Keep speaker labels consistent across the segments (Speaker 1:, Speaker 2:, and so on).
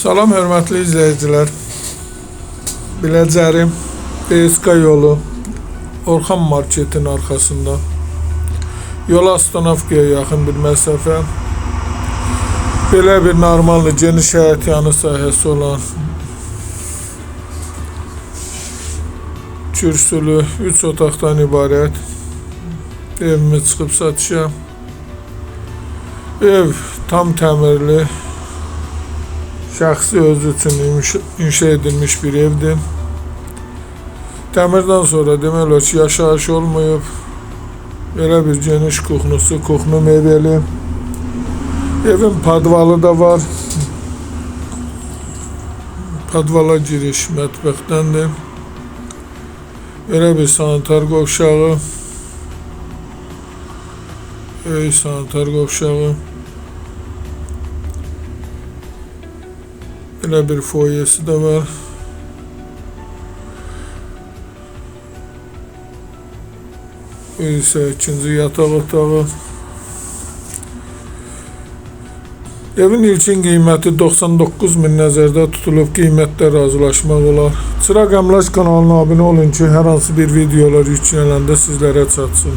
Speaker 1: Salam hörmətli izləyicilər. Biləcərim DSK yolu Orxan marketin arxasında. Yol Astanovkaya yaxın bir məsafə. Belə bir normallı geniş həyət yanı sahəsi olan kürsülü 3 otaqdan ibarət evimiz çıxıb satışa. Ev tam təmirli, şəxsi özü üçün inşa edilmiş bir evdir. Təmirdən sonra demək olar ki, yaşayış olmayıb. Belə bir geniş kuxnu mebeli. Evin padvalı da var. Padvala giriş mətbəxdəndir. Belə bir sanitar qovşağı. Sanitar qovşağı. Belə bir foyesi de var. Bu isə ikinci yataq otağı. Evin ilkin qiyməti 99.000 nəzərdə tutulub, qiymətdə razılaşmaq olar. Çıraq Əmlak kanalına abunə olun ki, hər hansı bir videolar yüklənəndə sizlərə çatsın.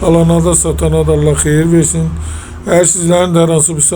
Speaker 1: Alana da satana da Allah xeyir versin. Əgər sizlərin də hər hansı bir